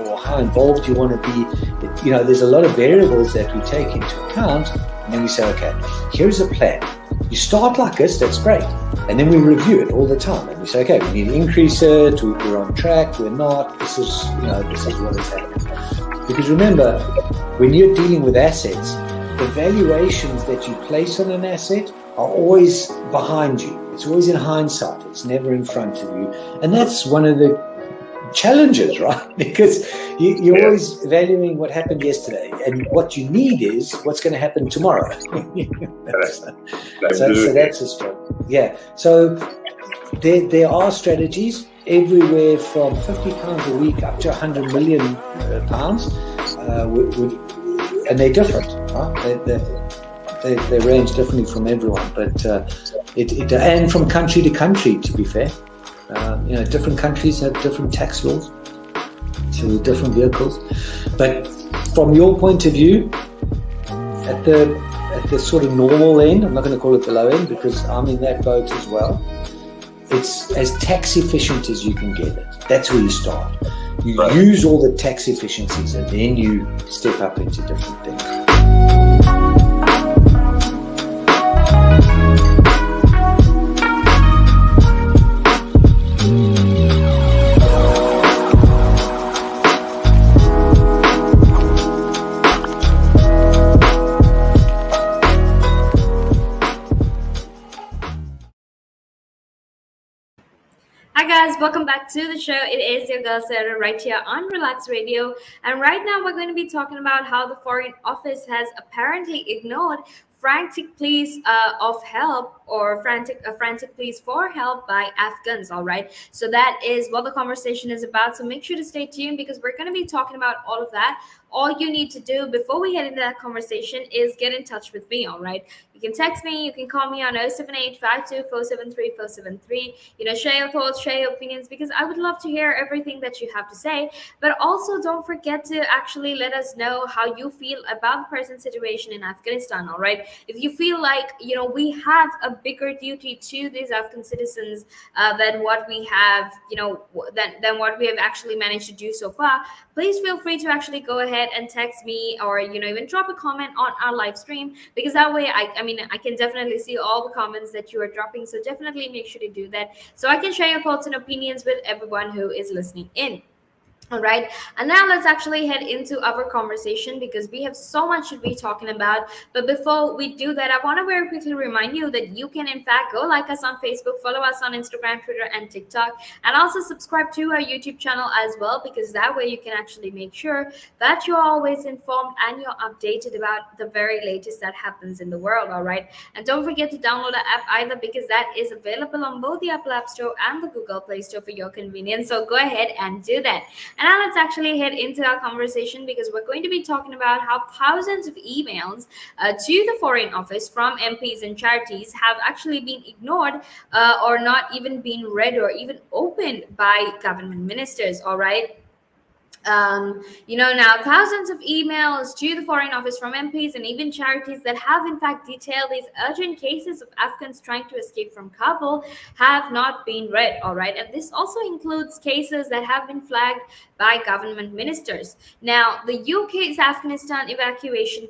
or how involved you want to be. There's a lot of variables that we take into account, and then we say, okay, here's a plan. You start like this, that's great. And then we review it all the time. And we say, okay, we need to increase it, we're on track, we're not, this is what is happening. Because remember, when you're dealing with assets, the valuations that you place on an asset are always behind you. It's always in hindsight. It's never in front of you. And that's one of the challenges, right? Because you're always valuing what happened yesterday. And what you need is what's going to happen tomorrow. So that's a struggle. Yeah. So there are strategies everywhere from £50 a week up to £100 million pounds. And they're different, right? They range differently from everyone, but and from country to country, to be fair. Different countries have different tax laws, so different vehicles. But from your point of view, at the sort of normal end, I'm not going to call it the low end because I'm in that boat as well. It's as tax efficient as you can get it. That's where you start. You use all the tax efficiencies and then you step up into different things. Hi guys, welcome back to the show. It is your girl Sarah right here on Relaks Radio, and right now we're going to be talking about how the Foreign Office has apparently ignored frantic pleas of help, or frantic pleas for help by Afghans. All right, so that is what the conversation is about, so make sure to stay tuned because we're going to be talking about all of that. All you need to do before we head into that conversation is get in touch with me. All right, you can text me, you can call me on 078-52-473-473. Share your thoughts, share your opinions, because I would love to hear everything that you have to say. But also don't forget to actually let us know how you feel about the present situation in Afghanistan. All right, if you feel like we have a bigger duty to these Afghan citizens than what we have, than what we have actually managed to do so far, please feel free to actually go ahead and text me, or even drop a comment on our live stream, because that way I can definitely see all the comments that you are dropping. So definitely make sure to do that so I can share your thoughts and opinions with everyone who is listening in. All right, and now let's actually head into our conversation because we have so much to be talking about. But before we do that, I want to very quickly remind you that you can in fact go like us on Facebook, follow us on Instagram, Twitter, and TikTok, and also subscribe to our YouTube channel as well, because that way you can actually make sure that you're always informed and you're updated about the very latest that happens in the world. All right, and don't forget to download the app either, because that is available on both the Apple App Store and the Google Play Store for your convenience. So go ahead and do that. And now let's actually head into our conversation, because we're going to be talking about how thousands of emails to the Foreign Office from MPs and charities have actually been ignored or not even been read or even opened by government ministers. All right. Now thousands of emails to the Foreign Office from MPs and even charities that have in fact detailed these urgent cases of Afghans trying to escape from Kabul have not been read. All right, and this also includes cases that have been flagged by government ministers. Now, the UK's Afghanistan evacuation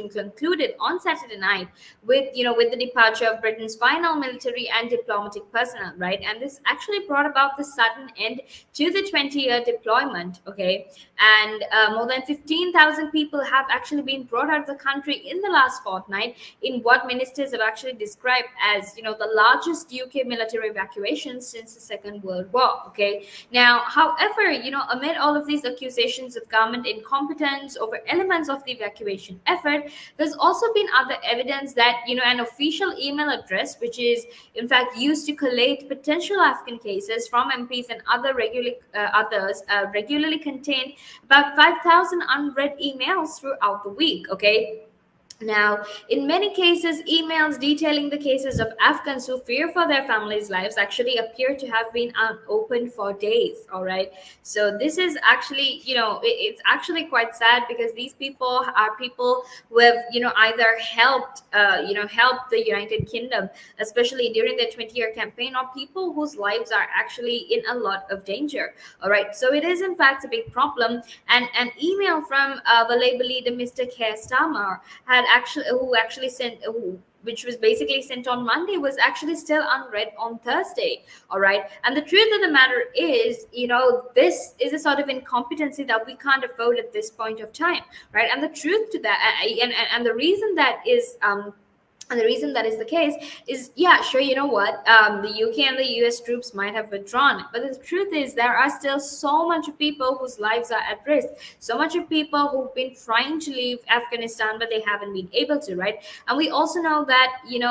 concluded on Saturday night with the departure of Britain's final military and diplomatic personnel, right? And this actually brought about the sudden end to the 20-year deployment. Okay, and more than 15,000 people have actually been brought out of the country in the last fortnight in what ministers have actually described as the largest UK military evacuation since the Second World War. Okay, now, however, amid all of these accusations of government incompetence over elements of the evacuation effort, there's also been other evidence that an official email address, which is in fact used to collate potential Afghan cases from MPs and regularly contained about 5,000 unread emails throughout the week. Okay. Now, in many cases, emails detailing the cases of Afghans who fear for their families' lives actually appear to have been unopened for days. All right. So this is actually, it's actually quite sad, because these people are people who have, either helped the United Kingdom, especially during their 20-year campaign, or people whose lives are actually in a lot of danger. All right. So it is in fact a big problem. And an email from Valabali leader Mr. Keir Starmer had actually who actually sent who which was basically sent on Monday, was actually still unread on Thursday. All right. And the truth of the matter is, this is a sort of incompetency that we can't afford at this point of time. Right. And the truth to that, and the reason that is, and the reason that is the case is, yeah, sure, what? The UK and the US troops might have withdrawn. But the truth is, there are still so much of people whose lives are at risk. So much of people who've been trying to leave Afghanistan, but they haven't been able to, right? And we also know that, we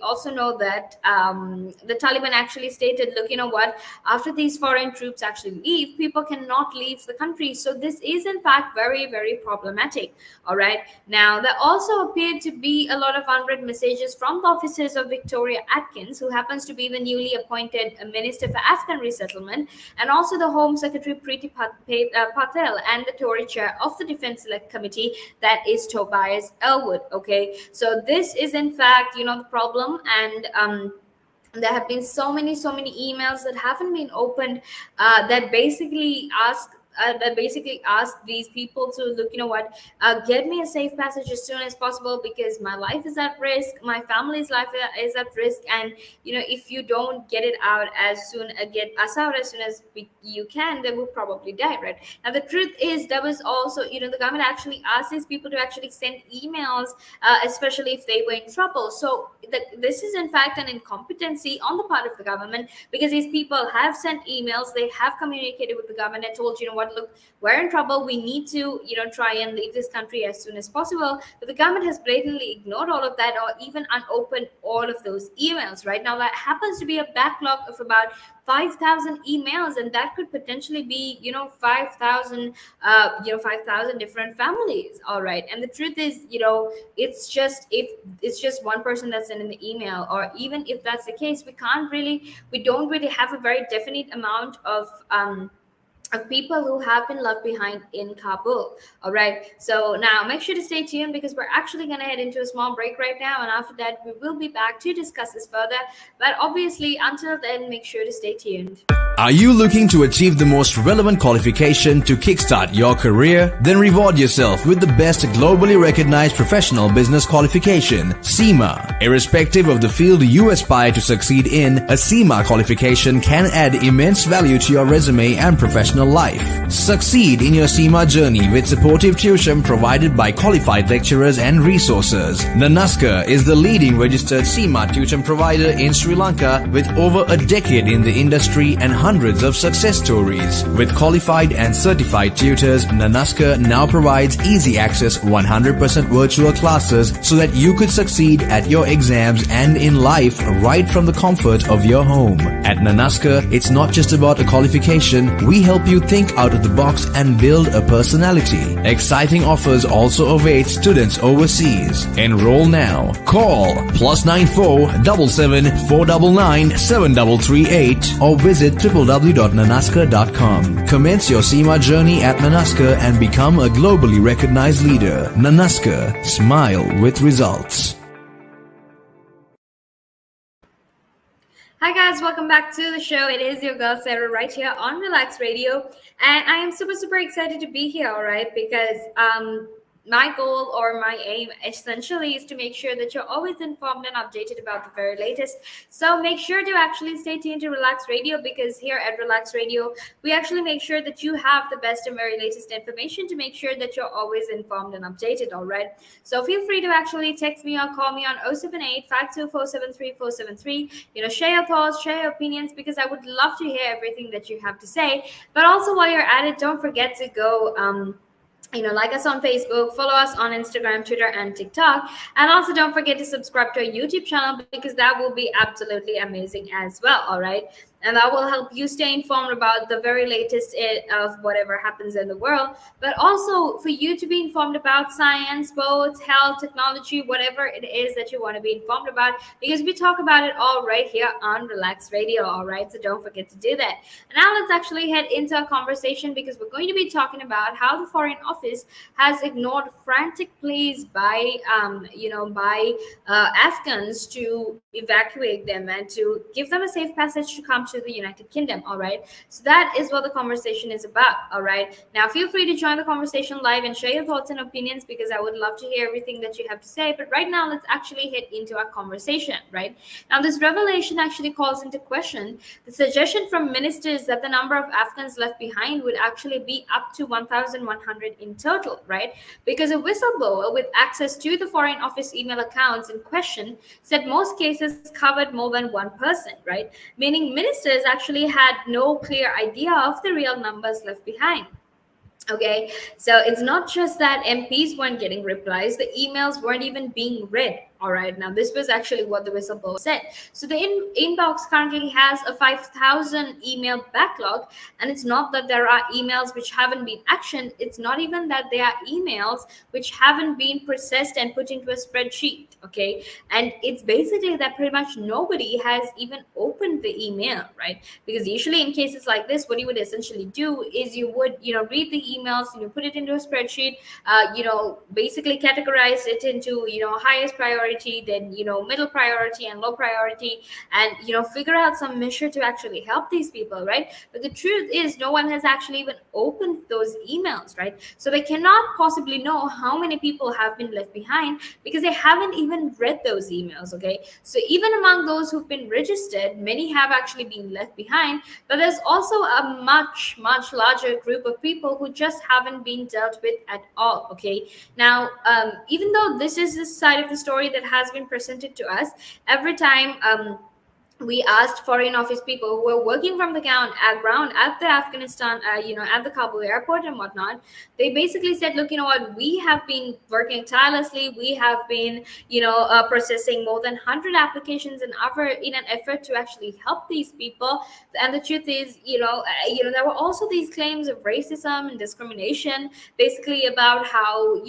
also know that the Taliban actually stated, look, what? After these foreign troops actually leave, people cannot leave the country. So this is, in fact, very, very problematic. All right. Now, there also appeared to be a lot of unread messages from the offices of Victoria Atkins, who happens to be the newly appointed Minister for Afghan Resettlement, and also the Home Secretary Priti Patel, and the Tory chair of the Defence Select Committee, that is Tobias Elwood. Okay, so this is in fact, the problem, and there have been so many emails that haven't been opened, that basically ask these people to, look, get me a safe passage as soon as possible, because my life is at risk, my family's life is at risk, and if you don't get it out as soon, get us out as soon as you can, then we'll probably die. Right. Now the truth is, there was also, the government actually asked these people to actually send emails, especially if they were in trouble. So this is in fact an incompetency on the part of the government, because these people have sent emails, they have communicated with the government and told, look, we're in trouble, we need to, try and leave this country as soon as possible. But the government has blatantly ignored all of that, or even unopened all of those emails. Right now, that happens to be a backlog of about 5,000 emails, and that could potentially be 5,000 5,000 different families. All right. And the truth is, it's just, if it's just one person that's in the email, or even if that's the case, we don't really have a very definite amount of people who have been left behind in Kabul. All right. So now make sure to stay tuned, because we're actually going to head into a small break right now. And after that, we will be back to discuss this further. But obviously, until then, make sure to stay tuned. Are you looking to achieve the most relevant qualification to kickstart your career? Then reward yourself with the best globally recognized professional business qualification, CIMA. Irrespective of the field you aspire to succeed in, a CIMA qualification can add immense value to your resume and professional life. Succeed in your CIMA journey with supportive tuition provided by qualified lecturers and resources. Nanaska is the leading registered CIMA tuition provider in Sri Lanka, with over a decade in the industry and hundreds of success stories. With qualified and certified tutors, Nanaska now provides easy access 100% virtual classes so that you could succeed at your exams and in life right from the comfort of your home. At Nanaska, it's not just about a qualification. We help you think out of the box and build a personality. Exciting offers also await students overseas. Enroll now. Call +94 77 499 7338 or visit www.nanaska.com. Commence your CIMA journey at Nanaska and become a globally recognized leader. Nanaska. Smile with results. Hi guys, welcome back to the show. It is your girl Sarah right here on Relaks Radio, and I am super excited to be here. All right, because my goal or my aim essentially is to make sure that you're always informed and updated about the very latest. So make sure to actually stay tuned to Relaks Radio, because here at Relaks Radio, we actually make sure that you have the best and very latest information to make sure that you're always informed and updated. All right. So feel free to actually text me or call me on 078 524 73473. Share your thoughts, share your opinions, because I would love to hear everything that you have to say. But also, while you're at it, don't forget to go like us on Facebook, follow us on Instagram, Twitter, and TikTok. And also don't forget to subscribe to our YouTube channel, because that will be absolutely amazing as well. All right. and that will help you stay informed about the very latest of whatever happens in the world, but also for you to be informed about science, sports, health, technology, whatever it is that you want to be informed about, because we talk about it all right here on Relaks Radio. All right, so don't forget to do that. And now let's actually head into a conversation, because we're going to be talking about how the Foreign Office has ignored frantic pleas by Afghans to evacuate them and to give them a safe passage to come to the United Kingdom. All right, so that is what the conversation is about. All right, now feel free to join the conversation live and share your thoughts and opinions, because I would love to hear everything that you have to say. But right now, let's actually head into our conversation. Right now, this revelation actually calls into question the suggestion from ministers that the number of Afghans left behind would actually be up to 1,100 in total. Right, because a whistleblower with access to the Foreign Office email accounts in question said most cases covered more than one person, right? Meaning ministers actually had no clear idea of the real numbers left behind. Okay, so it's not just that MPs weren't getting replies, the emails weren't even being read. All right, now this was actually what the whistleblower said. So the inbox currently has a 5,000 email backlog, and it's not that there are emails which haven't been actioned. It's not even that there are emails which haven't been processed and put into a spreadsheet. Okay, and it's basically that pretty much nobody has even opened the email, right? Because usually in cases like this, what you would essentially do is you would, read the emails, put it into a spreadsheet, basically categorize it into, highest priority, then, middle priority and low priority, and, figure out some measure to actually help these people, right? But the truth is no one has actually even opened those emails, right? So they cannot possibly know how many people have been left behind, because they haven't even read those emails. Okay, so even among those who've been registered, many have actually been left behind, but there's also a much larger group of people who just haven't been dealt with at all. Okay, now even though this is the side of the story that has been presented to us, every time we asked Foreign Office people who were working from the ground at the Afghanistan, at the Kabul airport and whatnot, they basically said, look, you know what, we have been working tirelessly. We have been, processing more than 100 applications in an effort to actually help these people. And the truth is, there were also these claims of racism and discrimination, basically about how,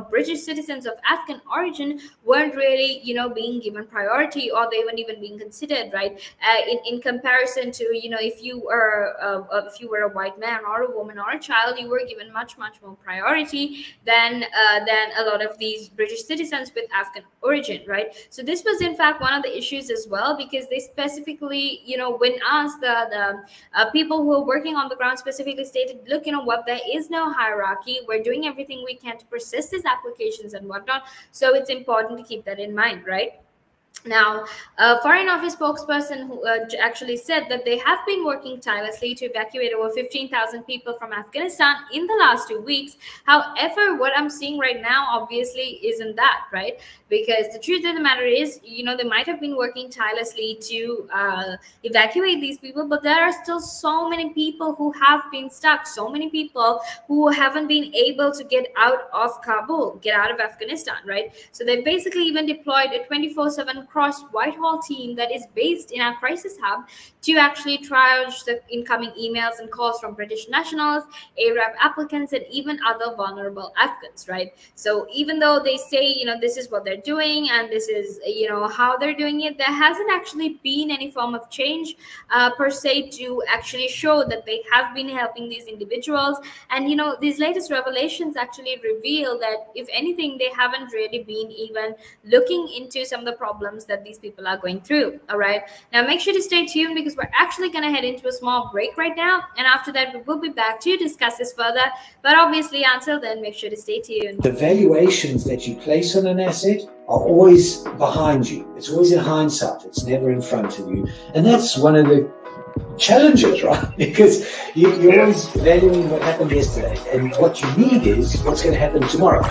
British citizens of Afghan origin weren't really, being given priority, or they weren't even being considered, right? In comparison to, if you were a white man or a woman or a child, you were given much more priority than a lot of these British citizens with Afghan origin, right? So this was in fact one of the issues as well, because they specifically, when asked, the people who are working on the ground specifically stated, look, what, there is no hierarchy. We're doing everything we can to process these applications and whatnot. So it's important to keep that in mind, right? Now, a Foreign Office spokesperson who actually said that they have been working tirelessly to evacuate over 15,000 people from Afghanistan in the last 2 weeks. However, what I'm seeing right now obviously isn't that, right? Because the truth of the matter is, they might have been working tirelessly to evacuate these people, but there are still so many people who have been stuck, so many people who haven't been able to get out of Kabul, get out of Afghanistan, right? So they've basically even deployed a 24/7 cross Whitehall team that is based in our crisis hub to actually triage the incoming emails and calls from British nationals, Arab applicants, and even other vulnerable Afghans, right? So even though they say, this is what they're doing and this is, how they're doing it, there hasn't actually been any form of change per se to actually show that they have been helping these individuals. And, these latest revelations actually reveal that, if anything, they haven't really been even looking into some of the problems that these people are going through. All right, now make sure to stay tuned, because we're actually going to head into a small break right now, and after that we will be back to discuss this further. But obviously until then, make sure to stay tuned. The valuations that you place on an asset are always behind you. It's always in hindsight. It's never in front of you, and that's one of the challenges, right? Because you're always valuing what happened yesterday, and what you need is what's going to happen tomorrow.